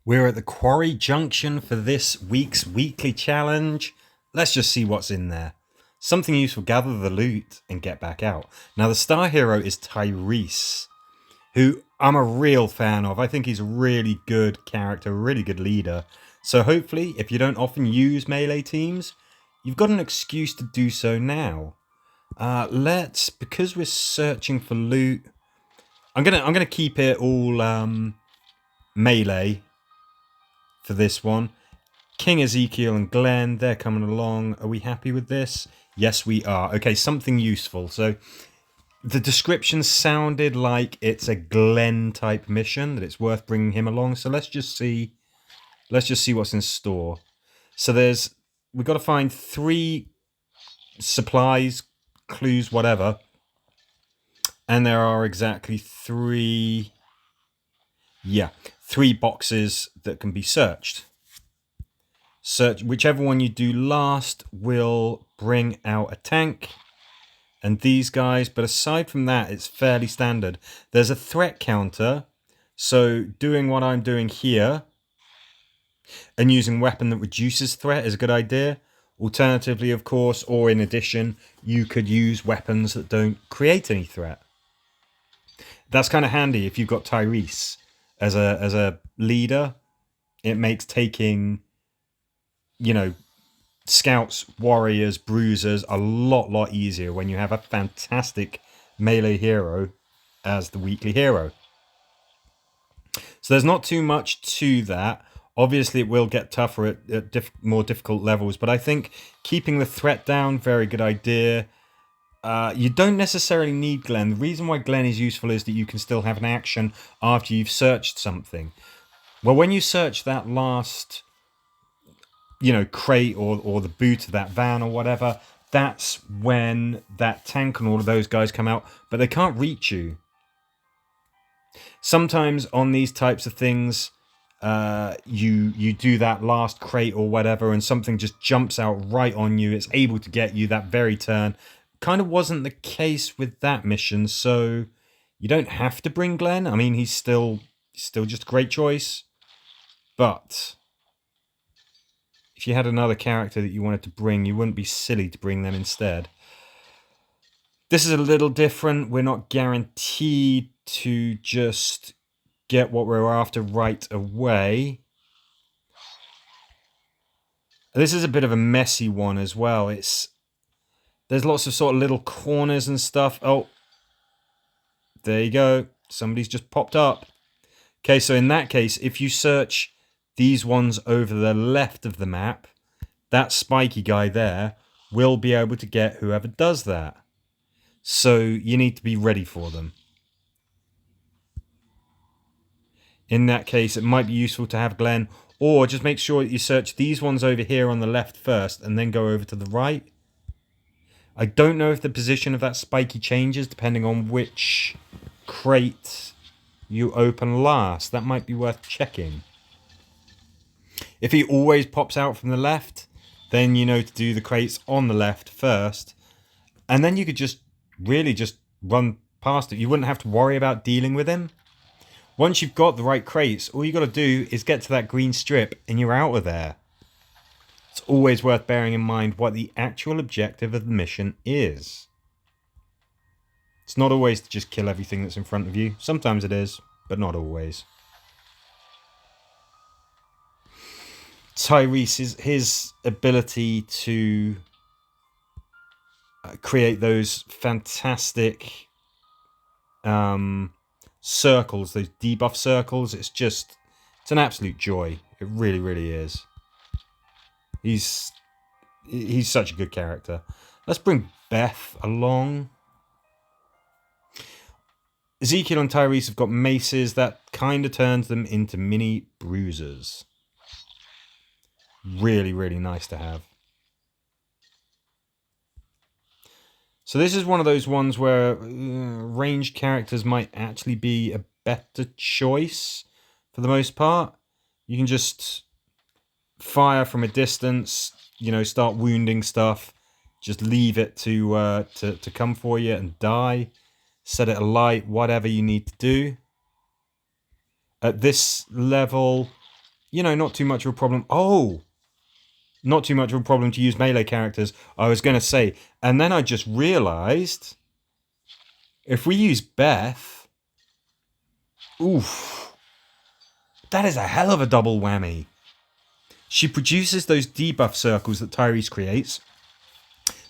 We're at the Quarry Junction for this week's weekly challenge. Let's just see what's in there. Something useful, gather the loot and get back out. Now the star hero is Tyrese, who I'm a real fan of. I think he's a really good character, a really good leader. So hopefully, if you don't often use melee teams, you've got an excuse to do so now. Because we're searching for loot, I'm gonna keep it all melee for this one. King Ezekiel and Glenn, they're coming along. Are we happy with this? Yes, we are. Okay, something useful. So the description sounded like it's a Glenn type mission, that it's worth bringing him along. So let's just see what's in store. So we've got to find 3 supplies, clues, whatever. And there are exactly 3 boxes that can be searched. Search whichever one you do last will bring out a tank and these guys, but aside from that, it's fairly standard. There's a threat counter, so doing what I'm doing here and using a weapon that reduces threat is a good idea. Alternatively, of course, or in addition, you could use weapons that don't create any threat. That's kind of handy if you've got Tyrese as a leader. It makes taking, scouts, warriors, bruisers a lot easier when you have a fantastic melee hero as the weekly hero. So there's not too much to that. Obviously, it will get tougher at more difficult levels, but I think keeping the threat down, very good idea. You don't necessarily need Glenn. The reason why Glenn is useful is that you can still have an action after you've searched something. Well, when you search that last crate or the boot of that van or whatever, that's when that tank and all of those guys come out, but they can't reach you. Sometimes on these types of things, you do that last crate or whatever and something just jumps out right on you. It's able to get you that very turn. Kind of wasn't the case with that mission, so you don't have to bring Glenn. I mean, he's still just a great choice, but if you had another character that you wanted to bring, you wouldn't be silly to bring them instead. This is a little different. We're not guaranteed to just get what we're after right away. This is a bit of a messy one as well. There's lots of sort of little corners and stuff. Oh, there you go. Somebody's just popped up. Okay, so in that case, if you search these ones over the left of the map, that spiky guy there will be able to get whoever does that. So you need to be ready for them. In that case, it might be useful to have Glenn, or just make sure that you search these ones over here on the left first and then go over to the right. I don't know if the position of that spiky changes depending on which crate you open last. That might be worth checking. If he always pops out from the left, then you know to do the crates on the left first. And then you could just really just run past it. You wouldn't have to worry about dealing with him. Once you've got the right crates, all you got to do is get to that green strip and you're out of there. It's always worth bearing in mind what the actual objective of the mission is. It's not always to just kill everything that's in front of you. Sometimes it is, but not always. Tyrese, his ability to create those fantastic circles, those debuff circles, it's an absolute joy. It really is. He's such a good character. Let's bring Beth along. Ezekiel and Tyrese have got maces. That kind of turns them into mini bruisers. Really nice to have. So this is one of those ones where ranged characters might actually be a better choice for the most part. You can just fire from a distance, start wounding stuff. Just leave it to come for you and die. Set it alight, whatever you need to do. At this level, you know, not too much of a problem. Oh, not too much of a problem to use melee characters, I was going to say. And then I just realized, if we use Beth, oof, that is a hell of a double whammy. She produces those debuff circles that Tyrese creates.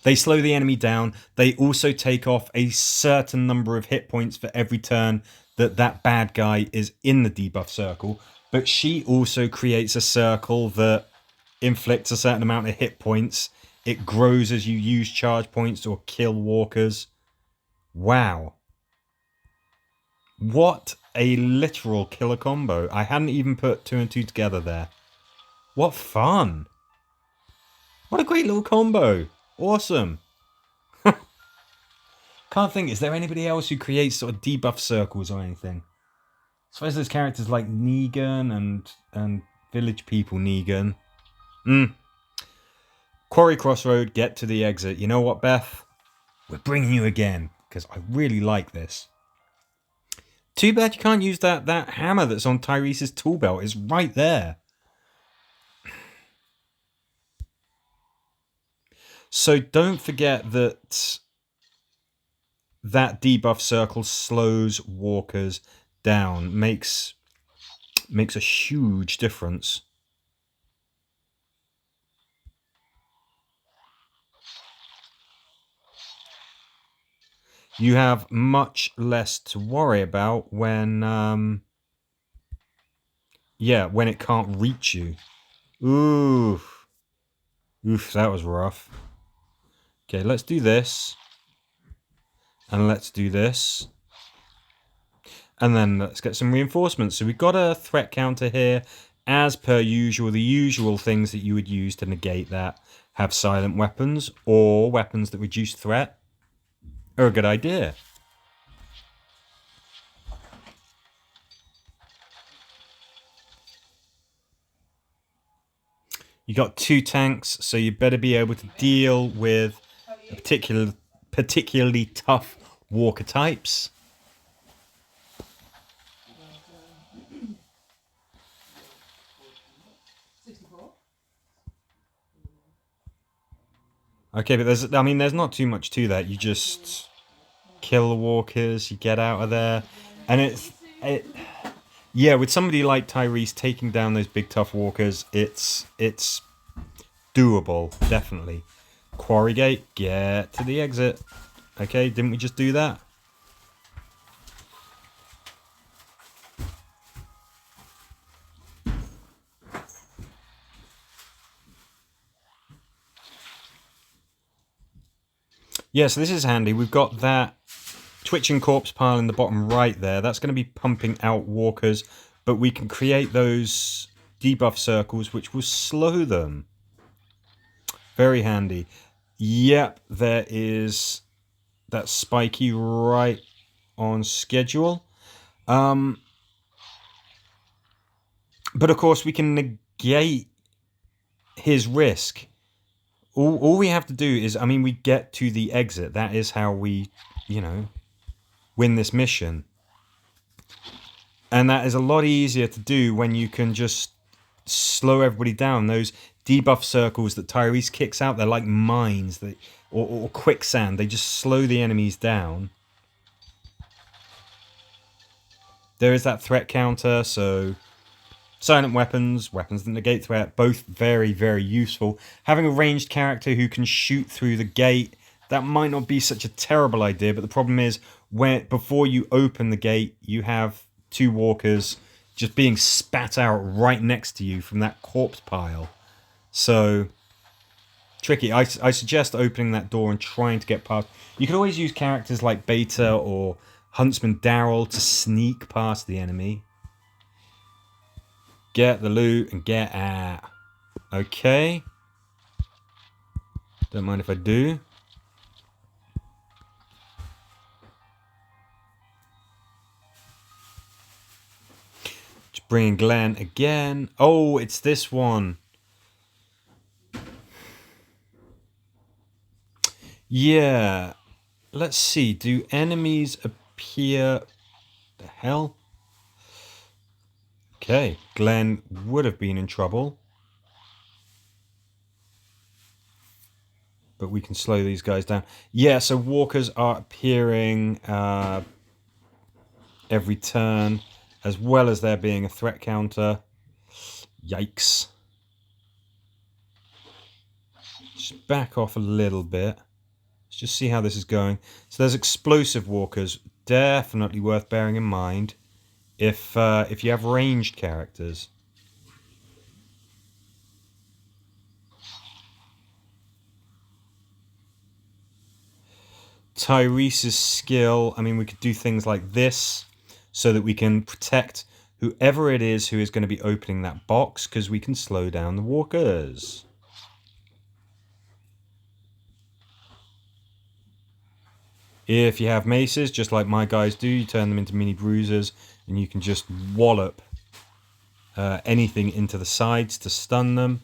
They slow the enemy down. They also take off a certain number of hit points for every turn that that bad guy is in the debuff circle. But she also creates a circle that inflicts a certain amount of hit points. It grows as you use charge points or kill walkers. Wow. What a literal killer combo. I hadn't even put 2 and 2 together there. What fun. What a great little combo. Awesome. Can't think, is there anybody else who creates sort of debuff circles or anything? I suppose there's characters like Negan and Village People Negan. Quarry Crossroad, get to the exit. You know what, Beth? We're bringing you again, because I really like this. Too bad you can't use that hammer that's on Tyrese's tool belt. It's right there. So don't forget that debuff circle slows walkers down. Makes a huge difference. You have much less to worry about when when it can't reach you. Oof, that was rough. Okay, let's do this. And let's do this. And then let's get some reinforcements. So we've got a threat counter here. As per usual, the usual things that you would use to negate that have silent weapons or weapons that reduce threat are a good idea. You got 2 tanks, so you better be able to deal with a particularly tough walker types. Okay, but there's not too much to that. You just kill the walkers, you get out of there, and with somebody like Tyrese taking down those big tough walkers, it's doable, definitely. Quarry gate, get to the exit. Okay, didn't we just do that? Yeah, so this is handy. We've got that twitching corpse pile in the bottom right there. That's going to be pumping out walkers, but we can create those debuff circles which will slow them. Very handy. Yep, there is that spiky right on schedule. But of course we can negate his risk. All we have to do is, we get to the exit. That is how we, win this mission. And that is a lot easier to do when you can just slow everybody down. Those debuff circles that Tyrese kicks out, they're like mines or quicksand. They just slow the enemies down. There is that threat counter, so silent weapons that negate threat, both very, very useful. Having a ranged character who can shoot through the gate, that might not be such a terrible idea, but the problem is before you open the gate, you have 2 walkers just being spat out right next to you from that corpse pile. So, tricky. I suggest opening that door and trying to get past. You could always use characters like Beta or Huntsman Daryl to sneak past the enemy. Get the loot and get out. Okay. Don't mind if I do. Just bringing Glenn again. Oh, it's this one. Yeah. Let's see. Do enemies appear... The hell? Okay, Glenn would have been in trouble. But we can slow these guys down. Yeah, so walkers are appearing every turn, as well as there being a threat counter. Yikes. Just back off a little bit. Let's just see how this is going. So there's explosive walkers. Definitely worth bearing in mind if you have ranged characters. Tyrese's skill, I mean, we could do things like this so that we can protect whoever it is who is going to be opening that box, because we can slow down the walkers. If you have maces, just like my guys do, you turn them into mini bruisers and you can just wallop anything into the sides to stun them.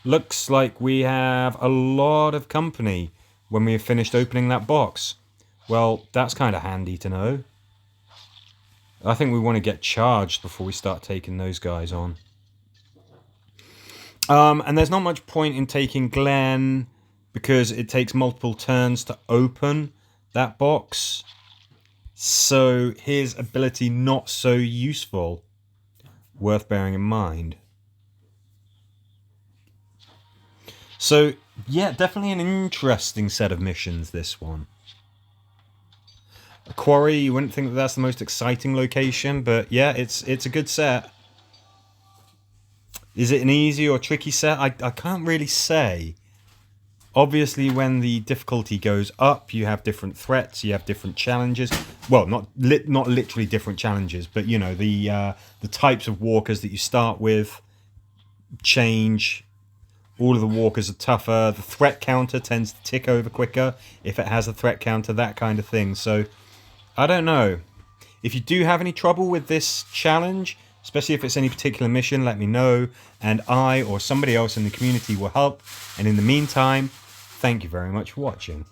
Looks like we have a lot of company when we have finished opening that box. Well, that's kind of handy to know. I think we want to get charged before we start taking those guys on. And there's not much point in taking Glenn because it takes multiple turns to open that box. So his ability not so useful. Worth bearing in mind. So, yeah, definitely an interesting set of missions, this one. Quarry, you wouldn't think that that's the most exciting location, but yeah, it's a good set. Is it an easy or tricky set? I can't really say. Obviously, when the difficulty goes up, you have different threats, you have different challenges. Well, not literally different challenges, but you know, the types of walkers that you start with change. All of the walkers are tougher. The threat counter tends to tick over quicker if it has a threat counter, that kind of thing. So, I don't know. If you do have any trouble with this challenge, especially if it's any particular mission, let me know. And I or somebody else in the community will help. And in the meantime, thank you very much for watching.